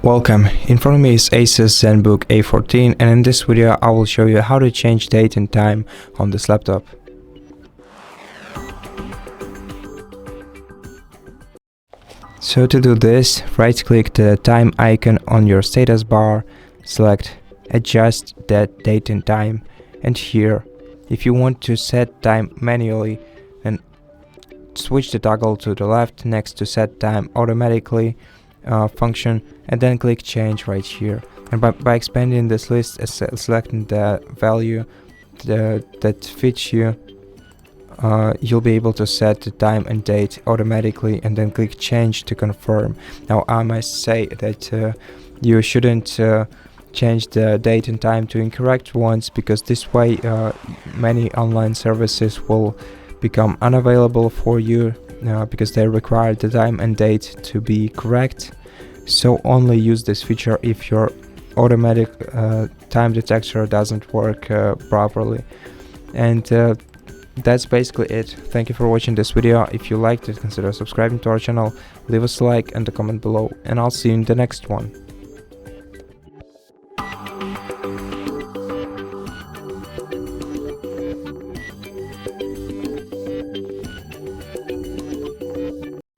Welcome, in front of me is ASUS ZenBook A14, and in this video I will show you how to change date and time on this laptop. So to do this, right click the time icon on your status bar, select adjust that date and time, and here if you want to set time manually, then switch the toggle to the left next to set time automatically function, and then click change right here. And by expanding this list, selecting the value that fits you, you'll be able to set the time and date automatically, and then click change to confirm. Now I must say that you shouldn't change the date and time to incorrect ones, because this way many online services will become unavailable for you because they require the time and date to be correct. So only use this feature if your automatic time detector doesn't work properly. And that's basically it. Thank you for watching this video. If you liked it, consider subscribing to our channel, leave us a like and a comment below, and I'll see you in the next one.